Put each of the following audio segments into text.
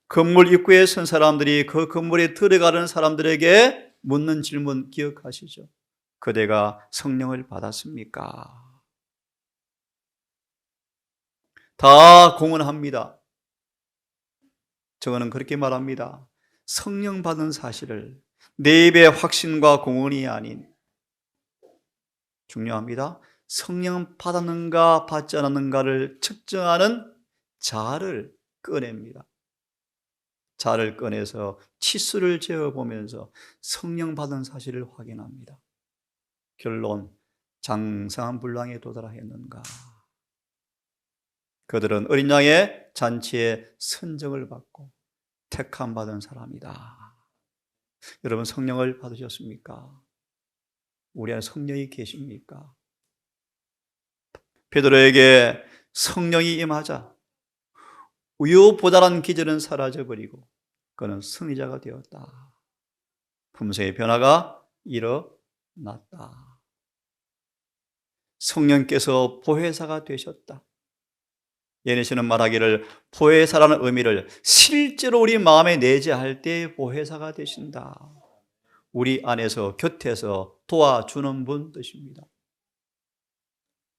건물 입구에 선 사람들이 그 건물에 들어가는 사람들에게 묻는 질문 기억하시죠? 그대가 성령을 받았습니까? 다 공언합니다. 저거는 그렇게 말합니다. 성령 받은 사실을 내 입의 확신과 공언이 아닌, 중요합니다, 성령 받았는가 받지 않았는가를 측정하는 자를 꺼냅니다. 자를 꺼내서 치수를 재어보면서 성령 받은 사실을 확인합니다. 결론, 장성한 분량에 도달하였는가? 그들은 어린 양의 잔치에 선정을 받고 택함 받은 사람이다. 여러분, 성령을 받으셨습니까? 우리 안에 성령이 계십니까? 베드로에게 성령이 임하자 우유보다란 기절은 사라져버리고 그는 승리자가 되었다. 품성의 변화가 일어났다. 성령께서 보혜사가 되셨다. 예내시는 말하기를 보혜사라는 의미를 실제로 우리 마음에 내재할 때 보혜사가 되신다. 우리 안에서 곁에서 도와주는 분 뜻입니다.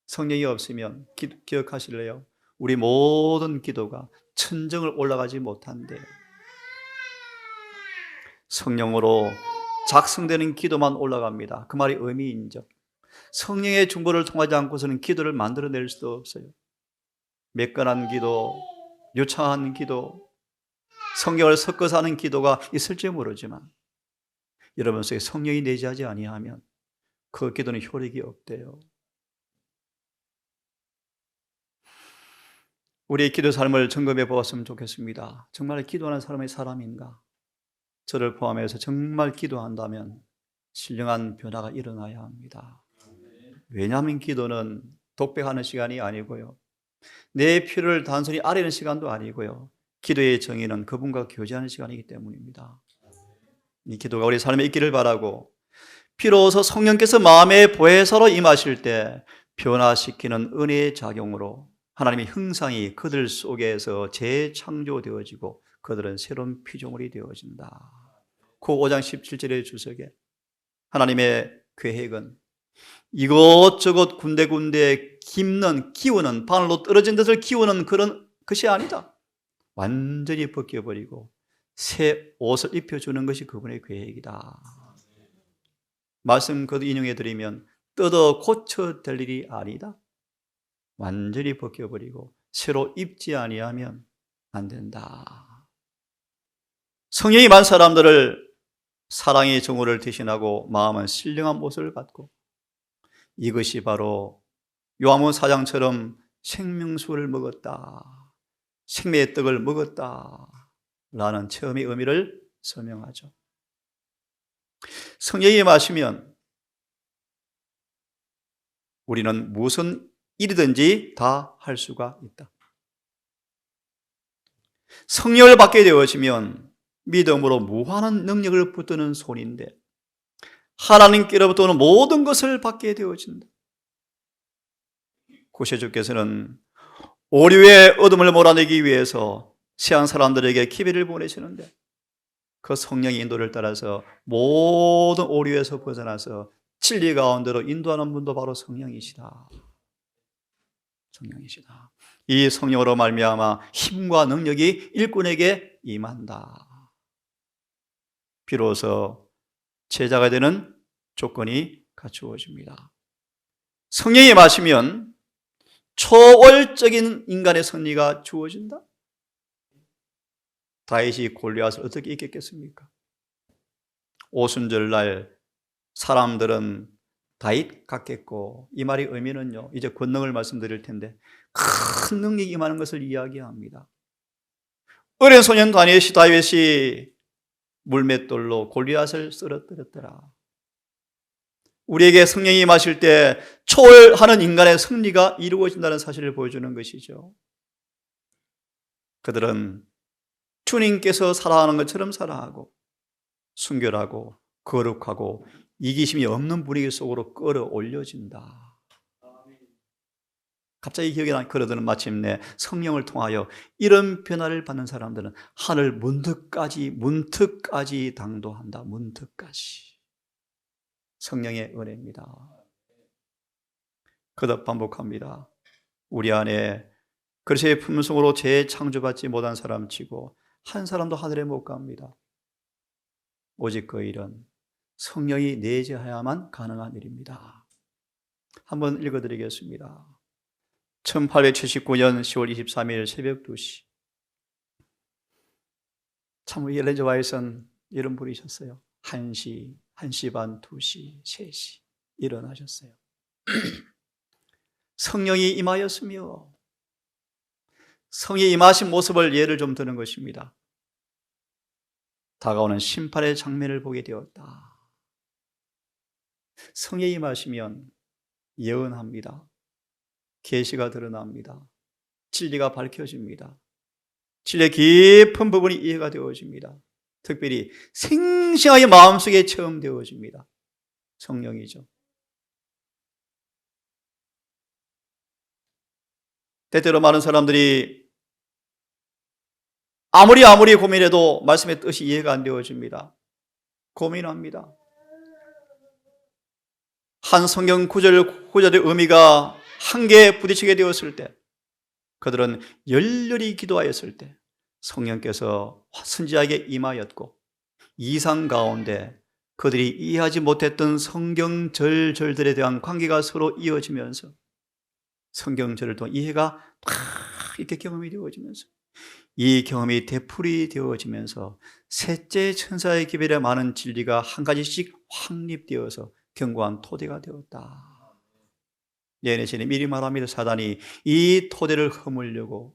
성령이 없으면 기억하실래요? 우리 모든 기도가 천정을 올라가지 못한대. 성령으로 작성되는 기도만 올라갑니다. 그 말이 의미인적. 성령의 중보를 통하지 않고서는 기도를 만들어낼 수도 없어요. 매끈한 기도, 유창한 기도, 성경을 섞어서 하는 기도가 있을지 모르지만 여러분 속에 성령이 내재하지 아니하면 그 기도는 효력이 없대요. 우리의 기도 삶을 점검해 보았으면 좋겠습니다. 정말 기도하는 사람의 사람인가? 저를 포함해서 정말 기도한다면 신령한 변화가 일어나야 합니다. 왜냐하면 기도는 독백하는 시간이 아니고요, 내 필요를 단순히 아뢰는 시간도 아니고요, 기도의 정의는 그분과 교제하는 시간이기 때문입니다. 이 기도가 우리 삶에 있기를 바라고, 비로소 성령께서 마음의 보혜사로 임하실 때 변화시키는 은혜의 작용으로 하나님의 형상이 그들 속에서 재창조되어지고 그들은 새로운 피조물이 되어진다. 그 5장 17절의 주석에 하나님의 계획은 이것저것 군데군데 기우는, 바늘로 떨어진 것을 기우는 그런 것이 아니다. 완전히 벗겨버리고 새 옷을 입혀주는 것이 그분의 계획이다. 말씀 그도 인용해 드리면 뜯어 고쳐될 일이 아니다. 완전히 벗겨버리고 새로 입지 아니하면 안 된다. 성령이 많은 사람들을 사랑의 정오를 대신하고 마음은 신령한 모습을 갖고, 이것이 바로 요한복음 4장처럼 생명수를 먹었다, 생명의 떡을 먹었다 라는 체험의 의미를 설명하죠. 성령이 마시면 우리는 무슨 일이든지 다 할 수가 있다. 성령을 받게 되어지면 믿음으로 무한한 능력을 붙드는 손인데 하나님께로부터는 모든 것을 받게 되어진다. 구세주께서는 오류의 어둠을 몰아내기 위해서 세상 사람들에게 기별을 보내시는데 그 성령의 인도를 따라서 모든 오류에서 벗어나서 진리 가운데로 인도하는 분도 바로 성령이시다. 성령이시다. 이 성령으로 말미암아 힘과 능력이 일꾼에게 임한다. 비로소 제자가 되는 조건이 갖추어집니다. 성령이 마시면 초월적인 인간의 승리가 주어진다. 다윗이 골리앗을 어떻게 이겼겠습니까? 오순절날 사람들은 다윗 같겠고, 이 말의 의미는요, 이제 권능을 말씀드릴 텐데 큰 능력이 임하는 것을 이야기합니다. 어린 소년 다윗이 물맷돌로 골리앗을 쓰러뜨렸더라. 우리에게 성령이 마실 때 초월하는 인간의 승리가 이루어진다는 사실을 보여주는 것이죠. 그들은 주님께서 사랑하는 것처럼 사랑하고 순결하고 거룩하고 이기심이 없는 분위기 속으로 끌어올려진다. 갑자기 기억이 걸어드는 마침내 성령을 통하여 이런 변화를 받는 사람들은 하늘 문턱까지 당도한다. 문턱까지. 성령의 은혜입니다. 거듭 반복합니다. 우리 안에 그리스도의 품성으로 재창조받지 못한 사람 치고 한 사람도 하늘에 못 갑니다. 오직 그 일은 성령이 내재하야만 가능한 일입니다. 한번 읽어드리겠습니다. 1879년 10월 23일 새벽 2시. 참 엘렌 화이트는 이런 분이셨어요. 1시, 1시 반, 2시, 3시 일어나셨어요. 성령이 임하였으며 성령이 임하신 모습을 예를 좀 드는 것입니다. 다가오는 심판의 장면을 보게 되었다. 성령이 임하시면 예언합니다. 계시가 드러납니다. 진리가 밝혀집니다. 진리의 깊은 부분이 이해가 되어집니다. 특별히 생생하게 마음속에 체험되어집니다. 성령이죠. 때때로 많은 사람들이 아무리 고민해도 말씀의 뜻이 이해가 안 되어집니다. 고민합니다. 한 성경 구절의 의미가 한계에 부딪히게 되었을 때, 그들은 열렬히 기도하였을 때 성령께서 선지자에게 임하였고, 이상 가운데 그들이 이해하지 못했던 성경절들에 대한 관계가 서로 이어지면서 성경절을 통해 이해가 막 이렇게 경험이 되어지면서, 이 경험이 되풀이 되어지면서 셋째 천사의 기별에 많은 진리가 한 가지씩 확립되어서 견고한 토대가 되었다. 예언의 미리 말합니다. 사단이 이 토대를 허물려고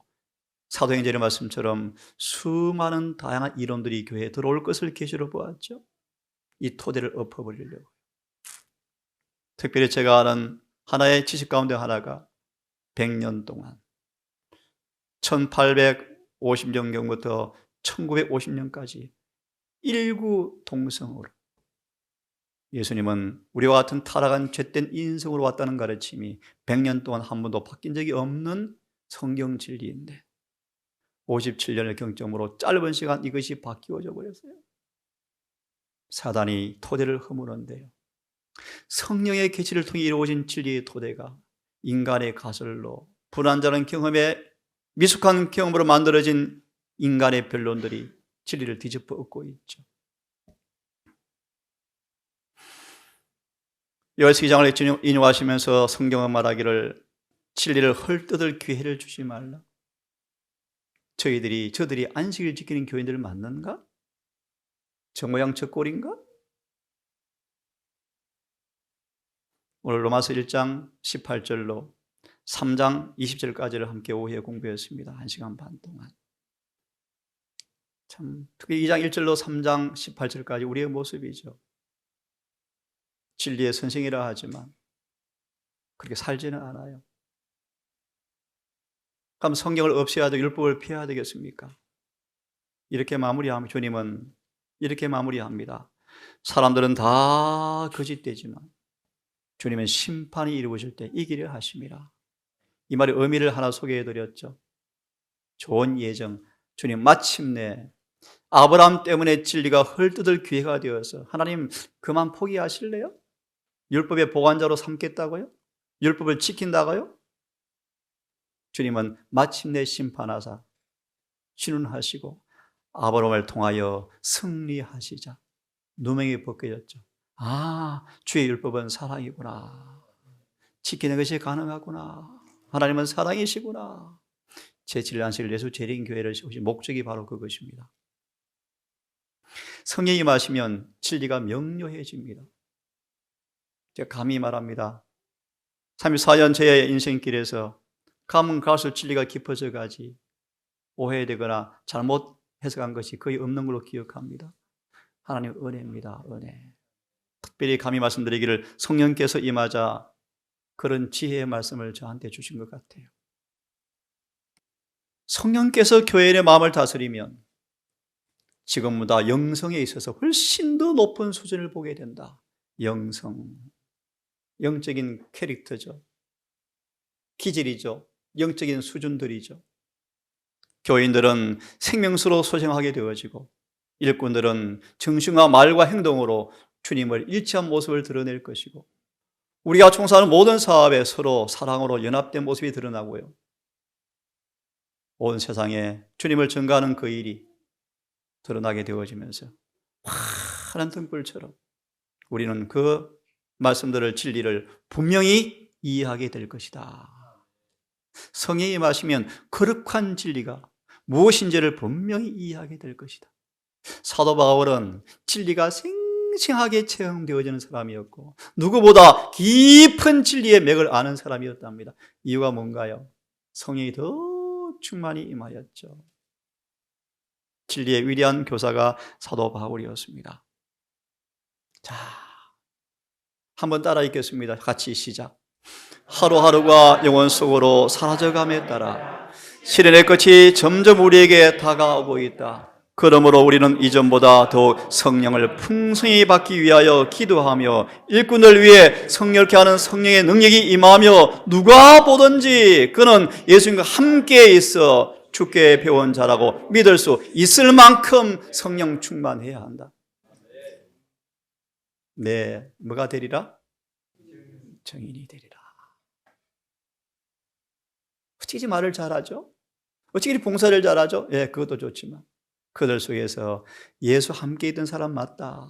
사도행전의 말씀처럼 수많은 다양한 이론들이 교회에 들어올 것을 계시로 보았죠. 이 토대를 엎어버리려고. 특별히 제가 아는 하나의 지식 가운데 하나가 100년 동안 1850년경부터 1950년까지 일구 동성으로 예수님은 우리와 같은 타락한 죄된 인성으로 왔다는 가르침이 100년 동안 한 번도 바뀐 적이 없는 성경 진리인데 57년을 경점으로 짧은 시간 이것이 바뀌어져 버렸어요. 사단이 토대를 허무는데요, 성령의 계시를 통해 이루어진 진리의 토대가 인간의 가설로 불완전한 경험에 미숙한 경험으로 만들어진 인간의 변론들이 진리를 뒤집어 엎고 있죠. 요한일서 2장을 인용하시면서 성경은 말하기를 진리를 헐뜯을 기회를 주지 말라. 저들이 안식일 지키는 교인들 맞는가? 저 모양 저 꼴인가? 오늘 로마서 1장 18절로 3장 20절까지를 함께 오후에 공부했습니다. 1시간 반 동안. 참 특히 2장 1절로 3장 18절까지 우리의 모습이죠. 진리의 선생이라 하지만 그렇게 살지는 않아요. 그럼 성경을 없애야 되고 율법을 피해야 되겠습니까? 이렇게 마무리하면 주님은 이렇게 마무리합니다. 사람들은 다 거짓되지만 주님은 심판이 이루어질 때 이기려 하심이라. 이 말의 의미를 하나 소개해드렸죠. 좋은 예정, 주님 마침내 아브라함 때문에 진리가 헐뜯을 기회가 되어서 하나님 그만 포기하실래요? 율법의 보관자로 삼겠다고요? 율법을 지킨다고요? 주님은 마침내 심판하사 신운하시고 아브라함을 통하여 승리하시자 누명이 벗겨졌죠. 아, 주의 율법은 사랑이구나. 지키는 것이 가능하구나. 하나님은 사랑이시구나. 제7안식일 예수 재림교회를 세우신 목적이 바로 그것입니다. 성령이 임하시면 진리가 명료해집니다. 제가 감히 말합니다. 34년 제 인생길에서 가면 갈수록 진리가 깊어져 가지 오해되거나 잘못 해석한 것이 거의 없는 걸로 기억합니다. 하나님의 은혜입니다. 은혜. 특별히 감히 말씀드리기를 성령께서 임하자 그런 지혜의 말씀을 저한테 주신 것 같아요. 성령께서 교회의 마음을 다스리면 지금보다 영성에 있어서 훨씬 더 높은 수준을 보게 된다. 영성, 영적인 캐릭터죠. 기질이죠. 영적인 수준들이죠. 교인들은 생명수로 소생하게 되어지고 일꾼들은 정신과 말과 행동으로 주님을 일치한 모습을 드러낼 것이고 우리가 총사하는 모든 사업에 서로 사랑으로 연합된 모습이 드러나고요. 온 세상에 주님을 증거하는 그 일이 드러나게 되어지면서 환한 등불처럼 우리는 그 말씀들을 진리를 분명히 이해하게 될 것이다. 성령이 임하시면 거룩한 진리가 무엇인지를 분명히 이해하게 될 것이다. 사도 바울은 진리가 생생하게 체험되어지는 사람이었고 누구보다 깊은 진리의 맥을 아는 사람이었답니다. 이유가 뭔가요? 성령이 더 충만히 임하였죠. 진리의 위대한 교사가 사도 바울이었습니다. 자, 한번 따라 읽겠습니다. 같이 시작. 하루하루가 영원 속으로 사라져감에 따라 시련의 끝이 점점 우리에게 다가오고 있다. 그러므로 우리는 이전보다 더욱 성령을 풍성히 받기 위하여 기도하며 일꾼을 위해 성령케 하는 성령의 능력이 임하며 누가 보든지 그는 예수님과 함께 있어 주께 배운 자라고 믿을 수 있을 만큼 성령 충만해야 한다. 네, 뭐가 되리라? 정인이 되리라. 어찌 말을 잘하죠? 어찌 봉사를 잘하죠? 예, 그것도 좋지만 그들 속에서 예수 함께 있던 사람 맞다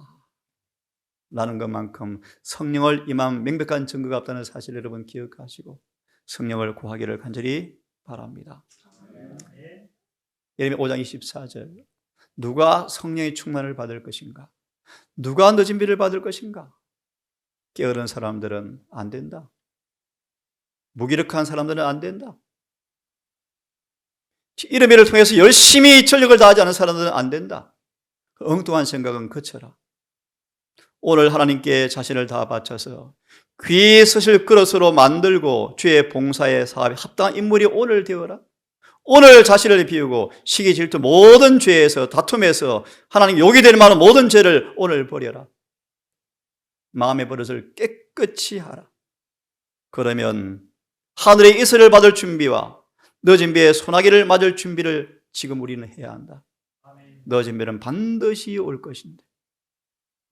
라는 것만큼 성령을 임한 명백한 증거가 없다는 사실을 여러분 기억하시고 성령을 구하기를 간절히 바랍니다. 예레미야 5장 24절 누가 성령의 충만을 받을 것인가? 누가 늦은 비를 받을 것인가? 게으른 사람들은 안 된다. 무기력한 사람들은 안 된다. 이런 일을 통해서 열심히 전력을 다하지 않은 사람들은 안 된다. 엉뚱한 생각은 거쳐라. 오늘 하나님께 자신을 다 바쳐서 귀 서실 그릇으로 만들고 주의 봉사의 사업에 합당한 인물이 오늘 되어라. 오늘 자신을 비우고 시기 질투 모든 죄에서 다툼에서 하나님 욕이 될 만한 모든 죄를 오늘 버려라. 마음의 버릇을 깨끗이 하라. 그러면 하늘의 이슬을 받을 준비와 늦은 비에 소나기를 맞을 준비를 지금 우리는 해야 한다. 늦은 비는 반드시 올 것인데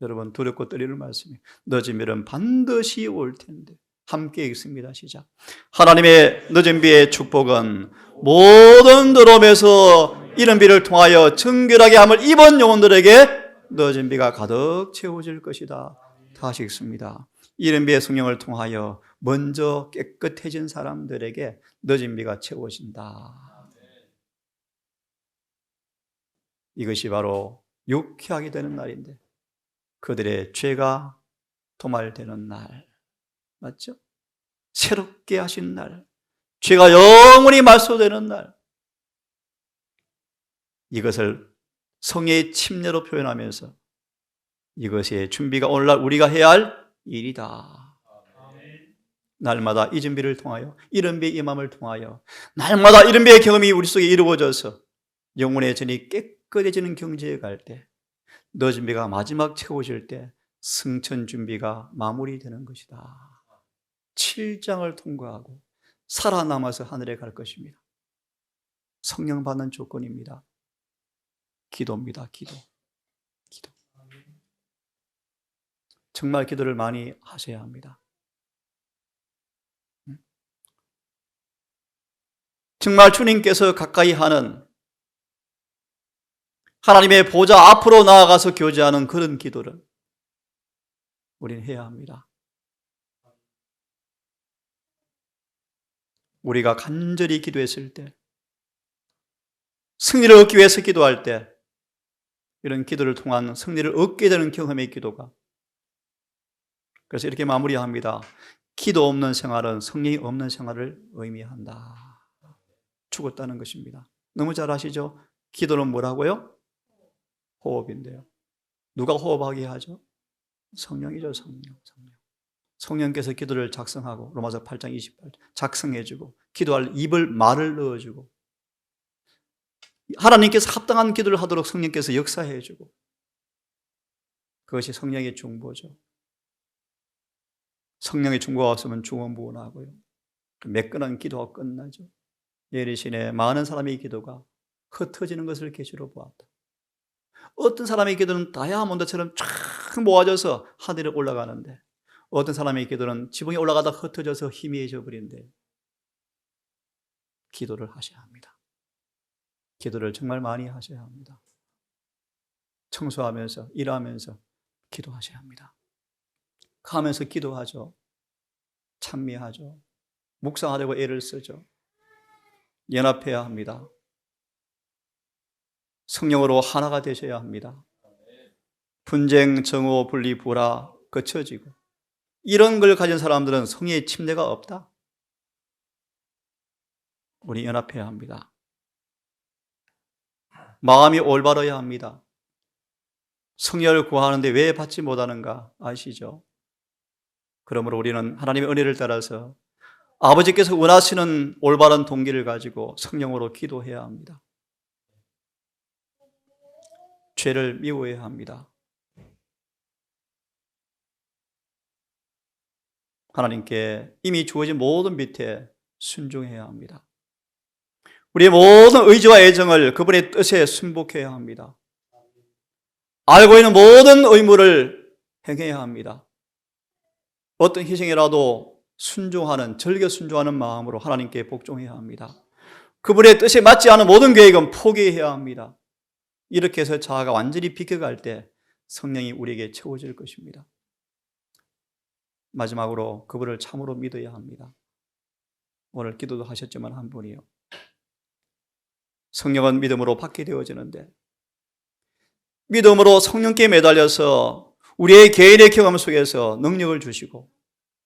여러분 두렵고 떨리는 말씀이에요. 늦은 비는 반드시 올 텐데 함께 읽습니다. 시작. 하나님의 늦은 비의 축복은 모든 더러움에서 이른 비를 통하여 정결하게 함을 입은 영혼들에게 늦은 비가 가득 채워질 것이다. 다시 읽습니다. 이른 비의 성령을 통하여 먼저 깨끗해진 사람들에게 늦은 비가 채워진다. 이것이 바로 유쾌하게 되는 날인데 그들의 죄가 도말되는 날 맞죠? 새롭게 하신 날, 죄가 영원히 말소되는 날, 이것을 성의 침례로 표현하면서 이것의 준비가 오늘날 우리가 해야 할 일이다. 날마다 잊은 비를 통하여 이른 비의 임함을 통하여 날마다 이른 비의 경험이 우리 속에 이루어져서 영혼의 전이 깨끗해지는 경지에 갈 때 늦은 비가 마지막 채워질 때 승천 준비가 마무리되는 것이다. 7장을 통과하고 살아남아서 하늘에 갈 것입니다. 성령 받는 조건입니다. 기도입니다. 기도. 정말 기도를 많이 하셔야 합니다. 정말 주님께서 가까이 하는 하나님의 보좌 앞으로 나아가서 교제하는 그런 기도를 우리는 해야 합니다. 우리가 간절히 기도했을 때, 승리를 얻기 위해서 기도할 때 이런 기도를 통한 승리를 얻게 되는 경험의 기도가, 그래서 이렇게 마무리합니다. 기도 없는 생활은 성령이 없는 생활을 의미한다. 죽었다는 것입니다. 너무 잘 아시죠? 기도는 뭐라고요? 호흡인데요. 누가 호흡하게 하죠? 성령이죠. 성령. 성령께서 기도를 작성하고 로마서 8장 28절 작성해주고 기도할 입을 말을 넣어주고 하나님께서 합당한 기도를 하도록 성령께서 역사해주고 그것이 성령의 중보죠. 성령의 중보가 없으면 중원부원하고요. 매끈한 기도가 끝나죠. 예리신에 많은 사람의 기도가 흩어지는 것을 계시로 보았다. 어떤 사람의 기도는 다이아몬드처럼 쫙 모아져서 하늘에 올라가는데, 어떤 사람의 기도는 지붕에 올라가다 흩어져서 희미해져 버리는데, 기도를 하셔야 합니다. 기도를 정말 많이 하셔야 합니다. 청소하면서, 일하면서 기도하셔야 합니다. 가면서 기도하죠. 찬미하죠. 묵상하려고 애를 쓰죠. 연합해야 합니다. 성령으로 하나가 되셔야 합니다. 분쟁, 정오, 분리, 불화 거쳐지고, 이런 걸 가진 사람들은 성령의 침례가 없다. 우리 연합해야 합니다. 마음이 올바라야 합니다. 성령을 구하는데 왜 받지 못하는가 아시죠? 그러므로 우리는 하나님의 은혜를 따라서 아버지께서 원하시는 올바른 동기를 가지고 성령으로 기도해야 합니다. 죄를 미워해야 합니다. 하나님께 이미 주어진 모든 밑에 순종해야 합니다. 우리의 모든 의지와 애정을 그분의 뜻에 순복해야 합니다. 알고 있는 모든 의무를 행해야 합니다. 어떤 희생이라도 순종하는, 절개 순종하는 마음으로 하나님께 복종해야 합니다. 그분의 뜻에 맞지 않은 모든 계획은 포기해야 합니다. 이렇게 해서 자아가 완전히 비켜갈 때 성령이 우리에게 채워질 것입니다. 마지막으로 그분을 참으로 믿어야 합니다. 오늘 기도도 하셨지만 한 분이요. 성령은 믿음으로 받게 되어지는데, 믿음으로 성령께 매달려서 우리의 개인의 경험 속에서 능력을 주시고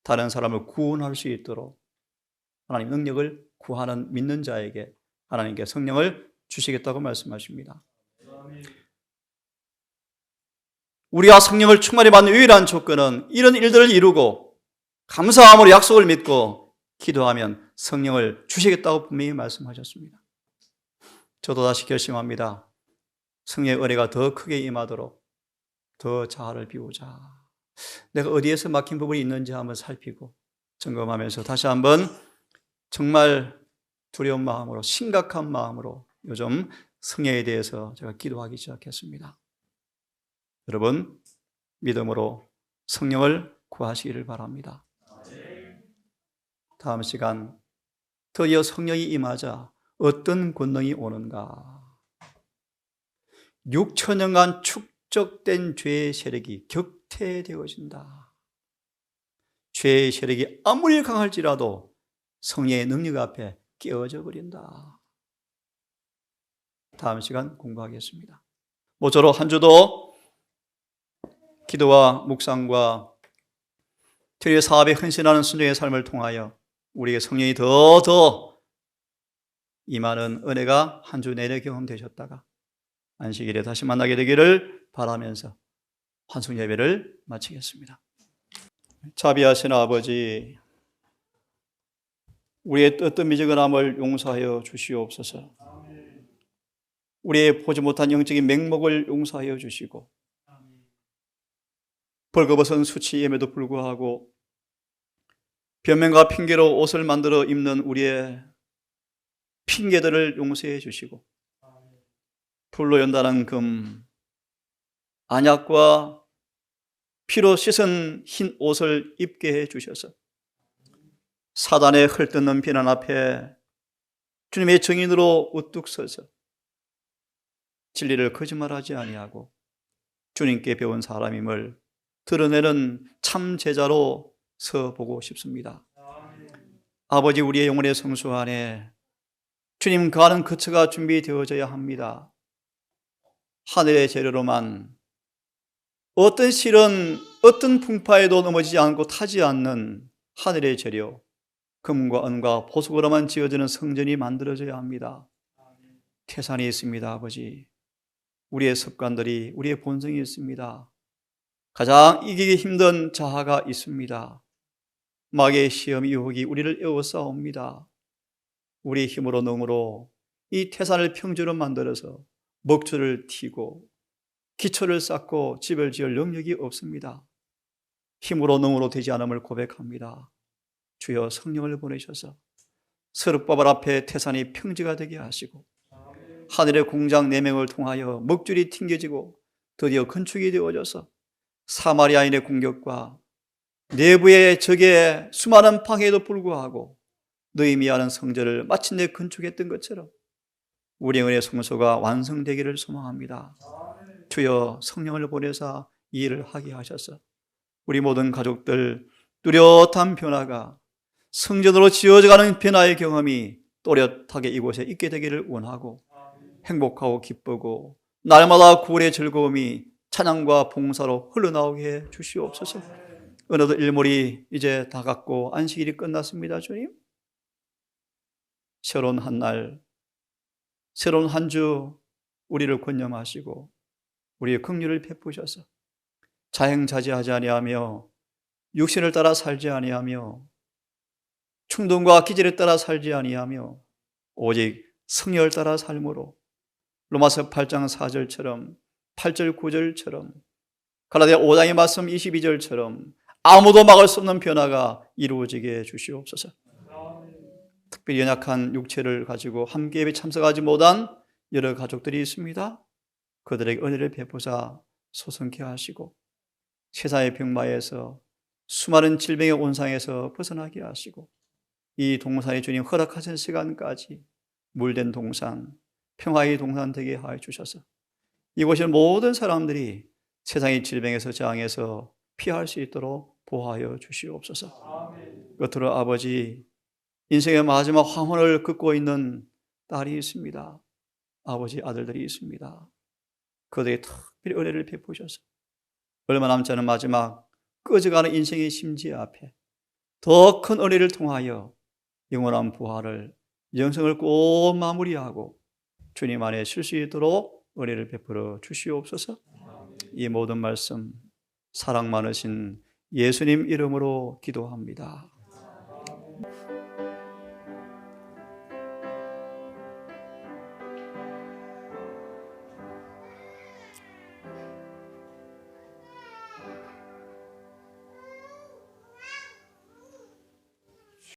다른 사람을 구원할 수 있도록 하나님 능력을 구하는 믿는 자에게 하나님께 성령을 주시겠다고 말씀하십니다. 우리가 성령을 충만히 받는 유일한 조건은 이런 일들을 이루고 감사함으로 약속을 믿고 기도하면 성령을 주시겠다고 분명히 말씀하셨습니다. 저도 다시 결심합니다. 성령의 은혜가 더 크게 임하도록 더 자아를 비우자. 내가 어디에서 막힌 부분이 있는지 한번 살피고 점검하면서 다시 한번 정말 두려운 마음으로, 심각한 마음으로 요즘 성령에 대해서 제가 기도하기 시작했습니다. 여러분, 믿음으로 성령을 구하시기를 바랍니다. 다음 시간 드디어 성령이 임하자 어떤 권능이 오는가? 6천년간 축적된 죄의 세력이 격퇴되어진다. 죄의 세력이 아무리 강할지라도 성령의 능력 앞에 깨어져 버린다. 다음 시간 공부하겠습니다. 모쪼록 한 주도 기도와 묵상과 교회 사업에 헌신하는 순종의 삶을 통하여 우리에게 성령이 더 임하는 은혜가 한 주 내내 경험되셨다가 안식일에 다시 만나게 되기를 바라면서 환송 예배를 마치겠습니다. 자비하신 아버지, 우리의 어떤 미적은함을 용서하여 주시옵소서. 우리의 보지 못한 영적인 맹목을 용서하여 주시고, 벌거벗은 수치임에도 불구하고 변명과 핑계로 옷을 만들어 입는 우리의 핑계들을 용서해 주시고, 불로 연단한 금, 안약과 피로 씻은 흰 옷을 입게 해 주셔서 사단의 헐뜯는 비난 앞에 주님의 정인으로 우뚝 서서 진리를 거짓말하지 아니하고 주님께 배운 사람임을 드러내는 참 제자로 서보고 싶습니다. 아버지, 우리의 영혼의 성수 안에 주님 가는 거처가 준비되어져야 합니다. 하늘의 재료로만 어떤 실은 어떤 풍파에도 넘어지지 않고 타지 않는 하늘의 재료, 금과 은과 보석으로만 지어지는 성전이 만들어져야 합니다. 태산이 있습니다. 아버지, 우리의 습관들이, 우리의 본성이 있습니다. 가장 이기기 힘든 자아가 있습니다. 마귀의 시험 유혹이 우리를 에워싸옵니다. 우리 힘으로 능으로 이 태산을 평지로 만들어서 먹줄을 튀고 기초를 쌓고 집을 지을 능력이 없습니다. 힘으로 능으로 되지 않음을 고백합니다. 주여, 성령을 보내셔서 서릇바벨 앞에 태산이 평지가 되게 하시고 하늘의 공장 4명을 통하여 먹줄이 튕겨지고 드디어 건축이 되어져서 사마리아인의 공격과 내부의 적의 수많은 방해에도 불구하고 느헤미야는 성전을 마침내 건축했던 것처럼 우리 영혼의 성소가 완성되기를 소망합니다. 주여 성령을 보내사 이 일을 하게 하셔서 우리 모든 가족들 뚜렷한 변화가 성전으로 지어져가는 변화의 경험이 또렷하게 이곳에 있게 되기를 원하고 행복하고 기쁘고 날마다 구원의 즐거움이 찬양과 봉사로 흘러나오게 해 주시옵소서. 어느덧 일몰이 이제 다 갔고 안식일이 끝났습니다. 주님, 새로운 한 날, 새로운 한 주 우리를 권념하시고 우리의 긍휼을 베푸셔서 자행자제하지 아니하며 육신을 따라 살지 아니하며 충동과 기질에 따라 살지 아니하며 오직 성령을 따라 삶으로 로마서 8장 4절처럼 8절 9절처럼 갈라디아 5장의 말씀 22절처럼 아무도 막을 수 없는 변화가 이루어지게 해 주시옵소서. 특별히 연약한 육체를 가지고 함께 예배 참석하지 못한 여러 가족들이 있습니다. 그들에게 은혜를 베푸사 소성케 하시고 세상의 병마에서 수많은 질병의 온상에서 벗어나게 하시고 이 동산이 주님 허락하신 시간까지 물된 동산, 평화의 동산 되게 하여 주셔서 이곳의 모든 사람들이 세상의 질병에서 재앙에서 피할 수 있도록 보호하여 주시옵소서. 끝으로 아버지, 인생의 마지막 황혼을 긋고 있는 딸이 있습니다. 아버지, 아들들이 있습니다. 그들에게 특별히 은혜를 베푸셔서 얼마 남지 않은 마지막 꺼져가는 인생의 심지 앞에 더 큰 은혜를 통하여 영원한 부활을, 영생을 꼭 마무리하고 주님 안에 쉴 수 있도록 은혜를 베풀어 주시옵소서. 이 모든 말씀 사랑 많으신 예수님 이름으로 기도합니다.